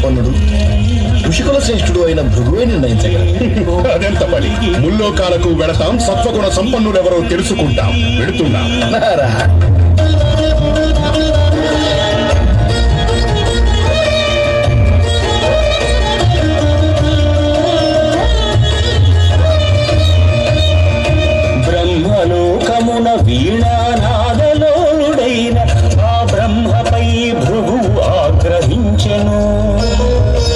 సంపన్నుడు ఋషికుల శ్రేష్ఠుడు అయిన భృగువే నిర్ణయించగలరు. అదెంత పని. ముల్లోకాలకు వెళతాం, సత్వగుణ సంపన్నులెవరో తెలుసుకుంటాం. వెళుతున్నాం. బ్రహ్మలోకమున వీణానాదలోడైన ఆ బ్రహ్మపై భృగు ఆగ్రహించెను.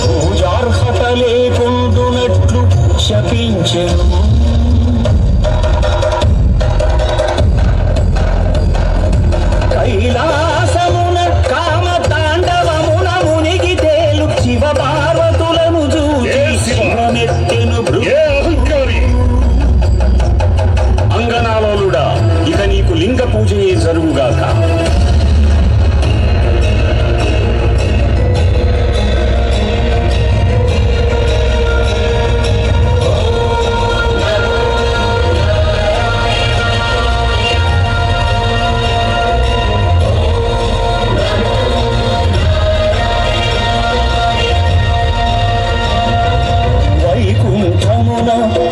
పూజార్హత లేకుండునట్లు శపించెను. కైలాసమున కామ తాండవమున మునిగి తేలు శివ పార్వతులను చూసి శివమెత్తెను భృగు. అంగనాలోలుడా, ఇక నీకు లింగ పూజయే జరుగుగాక. వైకుంఠమున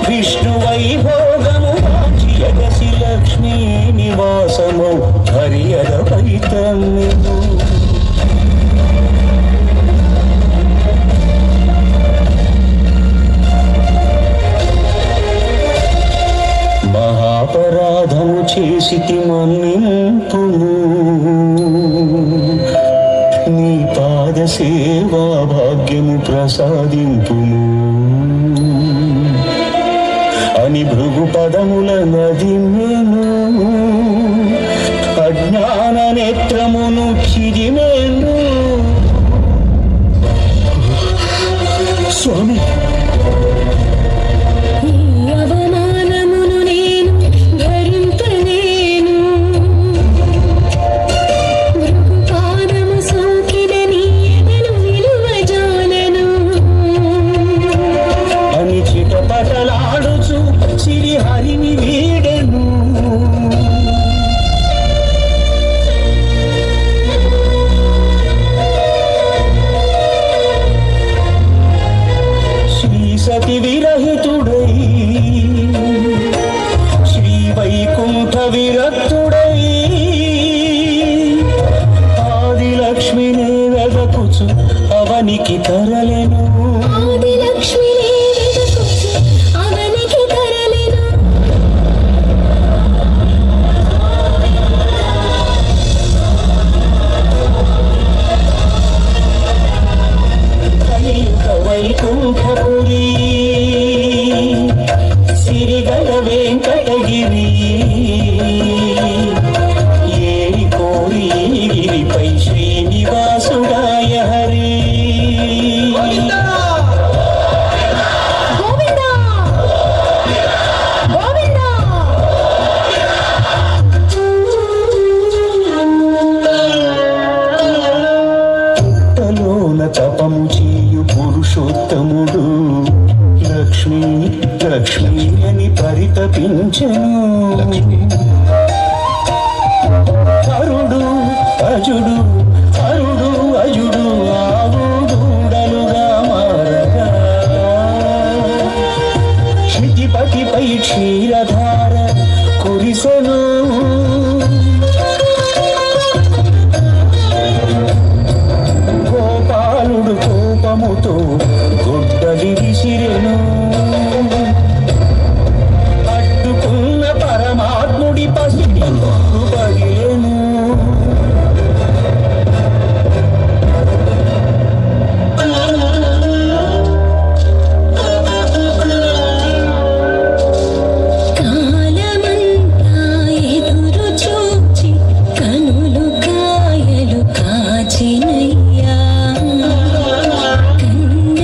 విష్ణు వైభోగము జగసి లక్ష్మీ నివాసము హరియద పైతమ్యము. మహాపరాధము చేసితి మన్నింపుము. నీ పాద సేవా భాగ్యము ప్రసాదింపుము అని భృగు పదముల నదిమెను. అజ్ఞాన నేత్రమును చిరిమెను. స్వామి, అవమానమును నేను భరింపలేను. భృగు పాదము సోకిన నీ ఎదను విలువజాలను అని చిటపటలాడుచు సిరిహరిని వీడెను. శ్రీ సతి విరహితుడై శ్రీ వైకుంఠ విరక్తుడై ఆదిలక్ష్మిని వెదకుచు అవనికి తరలెను. ఆదిలక్ష్మిని వెదకుచు అవనికి తరలెను. కలియుగ వైకుంఠపురి సిరిగల వెంకటగిరి ఏరి కోరి గిరిపై శ్రీనివాసుడాయ హరి. గోవిందా గోవిందా పుట్టలోన తపము చేయు పురుషోత్తముడు లక్ష్మీ లక్ష్మీ అని పరితపించెను. హరుడు అజుడు హరుడు అజుడు ఆవుడలుగా మారగా క్షితిపతిపై క్షీరధార కురిసెను. గోపాలుడు కోపముతో గొడ్డలి విసిరెను. అడ్డుకున్న పరమాత్ముడి పసిడి పగిలెను. కాలమంతా ఎదురు చూచి కనులు కాయలు కాచినయ్యా. కన్న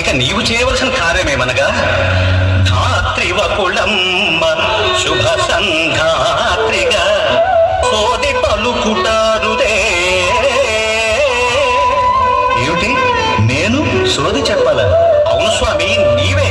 ఇక నీవు చేయవలసిన కార్యమేమనగా ధాత్రివకుళమ్మ శుభ సంధాత్రిగా సోది పలుకుటారుదే. ఏమిటి, నేను సోది చెప్పాలా? అవును స్వామి, నీవే.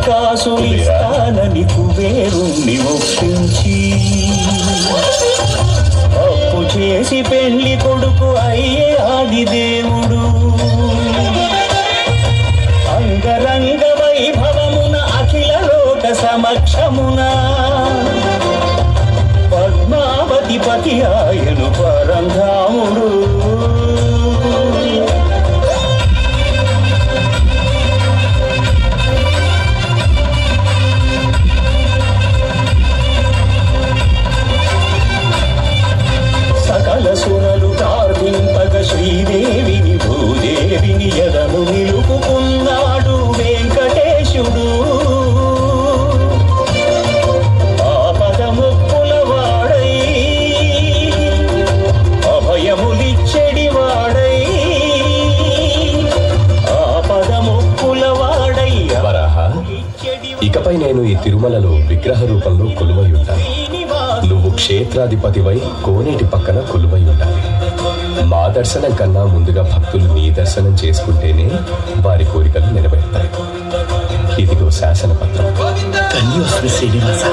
కాసులిస్తానని కుబేరుణ్ణి ఒప్పించి అప్పు చేసి పెళ్లి కొడుకు అయ్యే ఆదిదేవుడు అంగరంగ వైభవమున అఖిల లోక సమక్షమున పద్మావతి పతి ఆయను పరంధాముడు. సురలు ప్రార్థింపగ శ్రీదేవిని భూదేవిని ఎదను నిలుపుకున్నాడు వెంకటేశుడు. ఆపదముక్కుల వాడై అభయములిచ్చడి వాడై ఆపదముక్కుల వాడై. వరాహ, ఇకపై నేను ఈ తిరుమలలో విగ్రహ రూపంలో కొలువై ఉంటాను. నువ్వు క్షేత్రాధిపతివై కోనేటి పక్కన కొలువై ఉండాలి. మా దర్శనం కన్నా ముందుగా భక్తులు నీ దర్శనం చేసుకుంటేనే వారి కోరికలు నెరవేరుతాయి. ఇదిగో శాసనపత్రం. ధన్యోస్మి శ్రీనివాస.